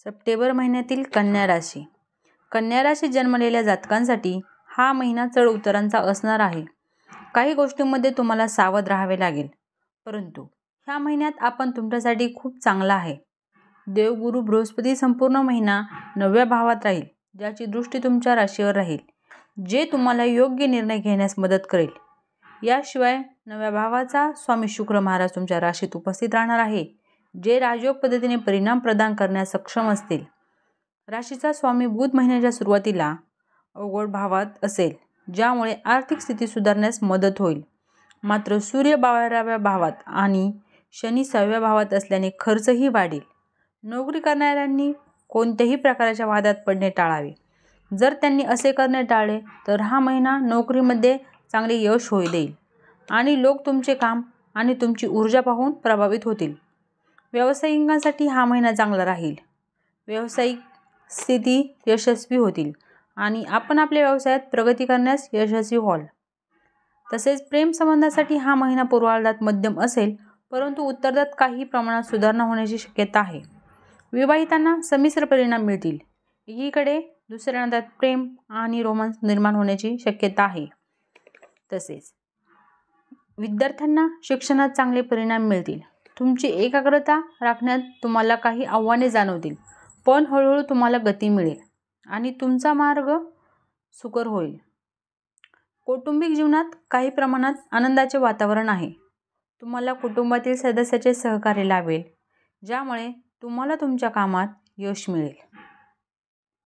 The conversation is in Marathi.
सप्टेंबर महिन्यातील कन्या राशी. कन्या राशी जन्मलेल्या जातकांसाठी हा महिना चढ उतारांचा असणार आहे. काही गोष्टींमध्ये तुम्हाला सावध राहावे लागेल, परंतु ह्या महिन्यात आपण तुमच्यासाठी खूप चांगला आहे. देवगुरु बृहस्पती संपूर्ण महिना 9व्या भावात राहील, ज्याची दृष्टी तुमच्या राशीवर राहील, जे तुम्हाला योग्य निर्णय घेण्यास मदत करेल. याशिवाय 9व्या भावाचा स्वामी शुक्र महाराज तुमच्या राशीत उपस्थित राहणार आहे, जे राजयोग पद्धतीने परिणाम प्रदान करण्यास सक्षम असतील. राशीचा स्वामी बुध महिन्याच्या सुरुवातीला अवघड भावात असेल, ज्यामुळे आर्थिक स्थिती सुधारण्यास मदत होईल. मात्र सूर्य 12व्या भावात आणि शनी 6व्या भावात असल्याने खर्चही वाढेल. नोकरी करणाऱ्यांनी कोणत्याही प्रकारच्या वादात पडणे टाळावे. जर त्यांनी असे करणे टाळले तर हा महिना नोकरीमध्ये चांगले यश देईल आणि लोक तुमचे काम आणि तुमची ऊर्जा पाहून प्रभावित होतील. व्यावसायिकांसाठी हा महिना चांगला राहील. व्यावसायिक स्थिती यशस्वी होतील आणि आपण आपल्या व्यवसायात प्रगती करण्यास यशस्वी व्हाल. तसेच प्रेम संबंधासाठी हा महिना पूर्वार्धात मध्यम असेल, परंतु उत्तरार्धात काही प्रमाणात सुधारणा होण्याची शक्यता आहे. विवाहितांना संमिश्र परिणाम मिळतील. एकीकडे दुसऱ्या नात्यात प्रेम आणि रोमांस निर्माण होण्याची शक्यता आहे. तसेच विद्यार्थ्यांना शिक्षणात चांगले परिणाम मिळतील. तुमची एकाग्रता राखण्यात तुम्हाला काही आव्हाने जाणवतील, पण हळूहळू तुम्हाला गती मिळेल आणि तुमचा मार्ग सुकर होईल. कौटुंबिक जीवनात काही प्रमाणात आनंदाचे वातावरण आहे. तुम्हाला कुटुंबातील सदस्याचे सहकार्य लाभेल, ज्यामुळे तुम्हाला तुमच्या कामात यश मिळेल.